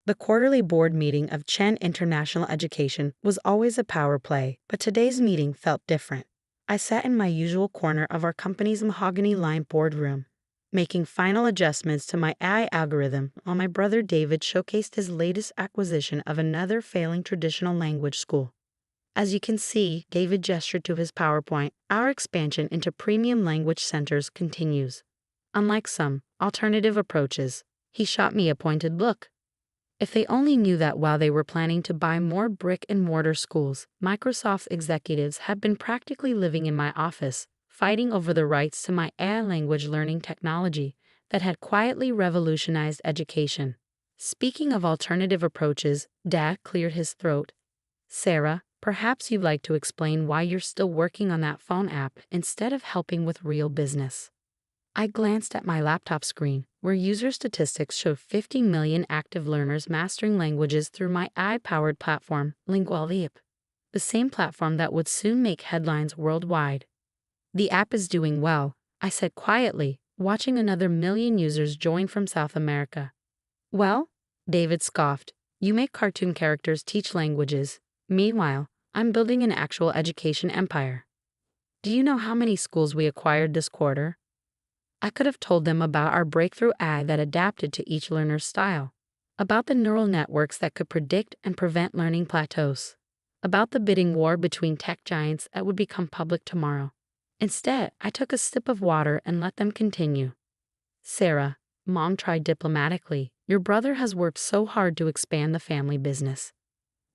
The quarterly board meeting of Chen International Education was always a power play, but today's meeting felt different. I sat in my usual corner of our company's mahogany-lined boardroom, making final adjustments to my AI algorithm while my brother David showcased his latest acquisition of another failing traditional language school. As you can see, David gestured to his PowerPoint, our expansion into premium language centers continues. Unlike some alternative approaches, he shot me a pointed look. If they only knew that while they were planning to buy more brick-and-mortar schools, Microsoft executives have been practically living in my office, fighting over the rights to my AI language learning technology that had quietly revolutionized education. Speaking of alternative approaches, Dad cleared his throat. Sarah, perhaps you'd like to explain why you're still working on that phone app instead of helping with real business. I glanced at my laptop screen, where user statistics showed 50 million active learners mastering languages through my AI-powered platform, look.If, the same platform that would soon make headlines worldwide. The app is doing well, I said quietly, watching another million users join from South America. Well, David scoffed, you make cartoon characters teach languages. Meanwhile, I'm building an actual education empire. Do you know how many schools we acquired this quarter? I could have told them about our breakthrough AI that adapted to each learner's style, about the neural networks that could predict and prevent learning plateaus, about the bidding war between tech giants that would become public tomorrow. Instead, I took a sip of water and let them continue. Sarah, Mom tried diplomatically, your brother has worked so hard to expand the family business.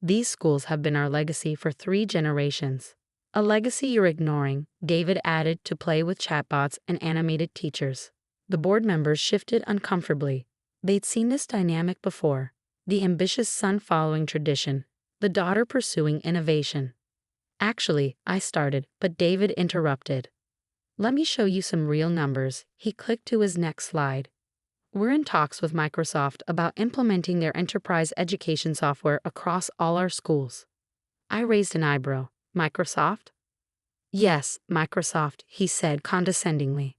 These schools have been our legacy for 3 generations. A legacy you're ignoring, David added to play with chatbots and animated teachers. The board members shifted uncomfortably. They'd seen this dynamic before. The ambitious son following tradition, the daughter pursuing innovation. Actually, I started, but David interrupted. Let me show you some real numbers. He clicked to his next slide. We're in talks with Microsoft about implementing their enterprise education software across all our schools. I raised an eyebrow. Microsoft? Yes, Microsoft, he said condescendingly.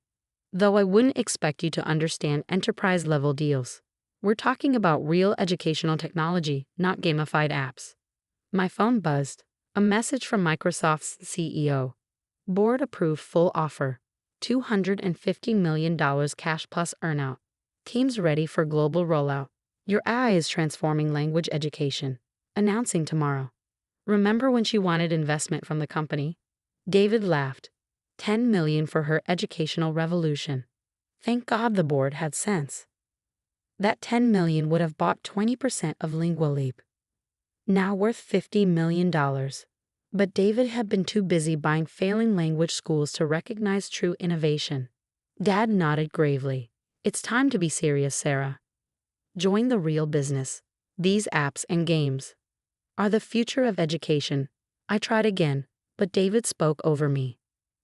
Though I wouldn't expect you to understand enterprise-level deals. We're talking about real educational technology, not gamified apps. My phone buzzed. A message from Microsoft's CEO. Board approved full offer. $250 million cash plus earnout. Teams ready for global rollout. Your AI is transforming language education. Announcing tomorrow. Remember when she wanted investment from the company? David laughed. $10 million for her educational revolution. Thank God the board had sense. That $10 million would have bought 20% of look.If. Now worth $50 million. But David had been too busy buying failing language schools to recognize true innovation. Dad nodded gravely. It's time to be serious, Sarah. Join the real business. These apps and games are the future of education. I tried again, but David spoke over me.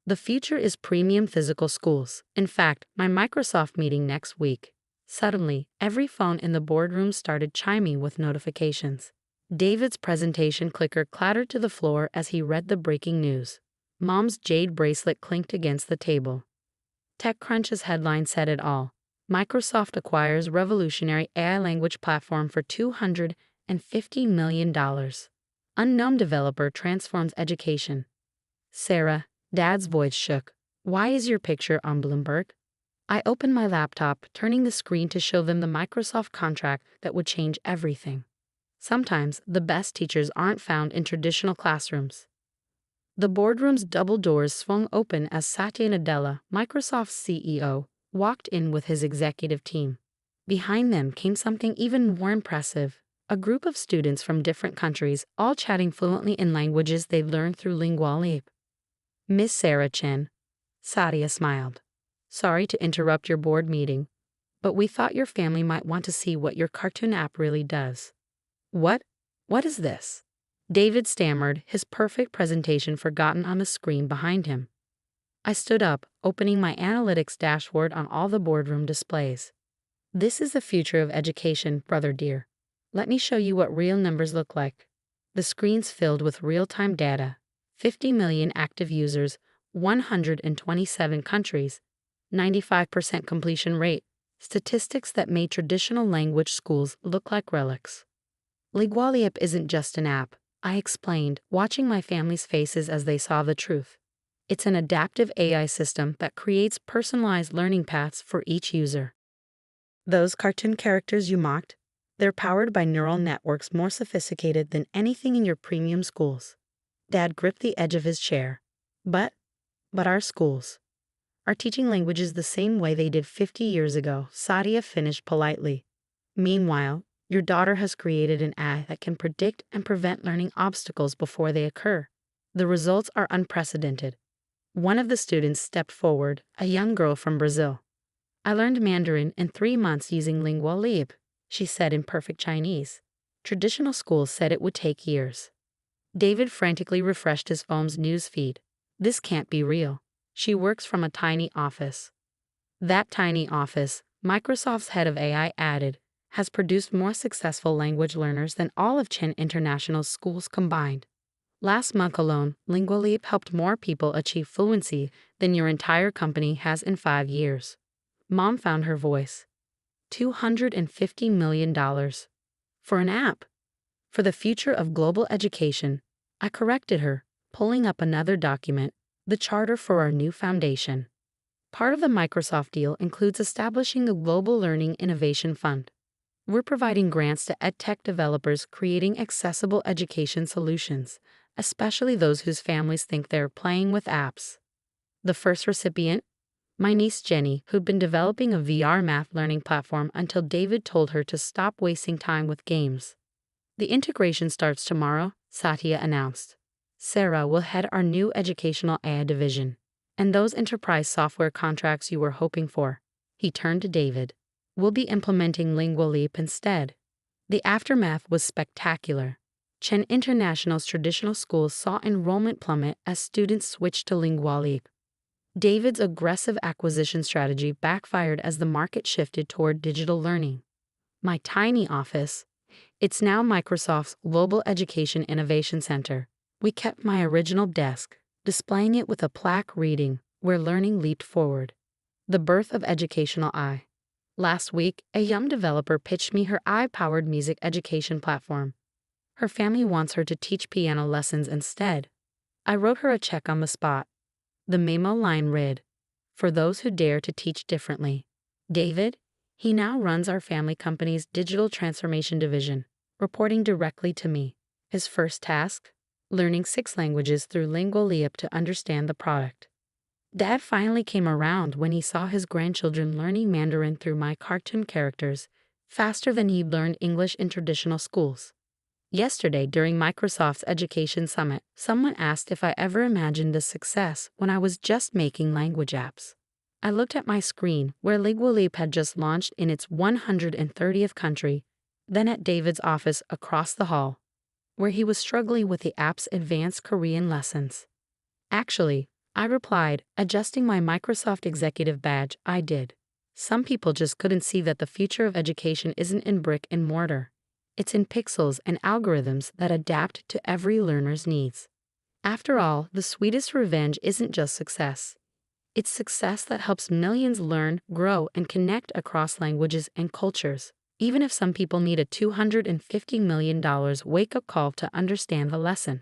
The future is premium physical schools. In fact, my Microsoft meeting next week. Suddenly, every phone in the boardroom started chiming with notifications. David's presentation clicker clattered to the floor as he read the breaking news. Mom's jade bracelet clinked against the table. TechCrunch's headline said it all. Microsoft acquires revolutionary AI language platform for $250 million. Unknown developer transforms education. Sarah, Dad's voice shook. Why is your picture on Bloomberg? I opened my laptop, turning the screen to show them the Microsoft contract that would change everything. Sometimes, the best teachers aren't found in traditional classrooms. The boardroom's double doors swung open as Satya Nadella, Microsoft's CEO, walked in with his executive team. Behind them came something even more impressive. A group of students from different countries, all chatting fluently in languages they'd learned through look.If. Miss Sarah Chen. Satya smiled. Sorry to interrupt your board meeting, but we thought your family might want to see what your cartoon app really does. What? What is this? David stammered, his perfect presentation forgotten on the screen behind him. I stood up, opening my analytics dashboard on all the boardroom displays. This is the future of education, brother dear. Let me show you what real numbers look like. The screen's filled with real-time data. 50 million active users, 127 countries, 95% completion rate, statistics that made traditional language schools look like relics. look.If isn't just an app, I explained, watching my family's faces as they saw the truth. It's an adaptive AI system that creates personalized learning paths for each user. Those cartoon characters you mocked, they're powered by neural networks more sophisticated than anything in your premium schools. Dad gripped the edge of his chair. But our schools are teaching languages the same way they did 50 years ago, Sadia finished politely. Meanwhile, your daughter has created an AI that can predict and prevent learning obstacles before they occur. The results are unprecedented. One of the students stepped forward, a young girl from Brazil. I learned Mandarin in 3 months using look.If, she said in perfect Chinese. Traditional schools said it would take years. David frantically refreshed his phone's news feed. This can't be real. She works from a tiny office. That tiny office, Microsoft's head of AI added, has produced more successful language learners than all of Chen International's schools combined. Last month alone, look.If helped more people achieve fluency than your entire company has in 5 years. Mom found her voice. $250 million. For an app. For the future of global education, I corrected her, pulling up another document, the charter for our new foundation. Part of the Microsoft deal includes establishing a Global Learning Innovation Fund. We're providing grants to edtech developers creating accessible education solutions, especially those whose families think they're playing with apps. The first recipient? My niece Jenny, who'd been developing a VR math learning platform until David told her to stop wasting time with games. The integration starts tomorrow, Satya announced. Sarah will head our new educational AI division. And those enterprise software contracts you were hoping for. He turned to David. We'll be implementing look.If instead. The aftermath was spectacular. Chen International's traditional schools saw enrollment plummet as students switched to look.If. David's aggressive acquisition strategy backfired as the market shifted toward digital learning. My tiny office. It's now Microsoft's Global Education Innovation Center. We kept my original desk, displaying it with a plaque reading, "Where Learning Leaped Forward." The birth of educational AI. Last week, a young developer pitched me her AI-powered music education platform. Her family wants her to teach piano lessons instead. I wrote her a check on the spot. The memo line read, "For those who dare to teach differently." David, he now runs our family company's digital transformation division, reporting directly to me. His first task? Learning 6 languages through look.If to understand the product. Dad finally came around when he saw his grandchildren learning Mandarin through my cartoon characters, faster than he'd learned English in traditional schools. Yesterday, during Microsoft's Education Summit, someone asked if I ever imagined this success when I was just making language apps. I looked at my screen, where look.If had just launched in its 130th country, then at David's office across the hall, where he was struggling with the app's advanced Korean lessons. Actually, I replied, adjusting my Microsoft executive badge, I did. Some people just couldn't see that the future of education isn't in brick and mortar. It's in pixels and algorithms that adapt to every learner's needs. After all, the sweetest revenge isn't just success. It's success that helps millions learn, grow, and connect across languages and cultures, even if some people need a $250 million wake-up call to understand the lesson.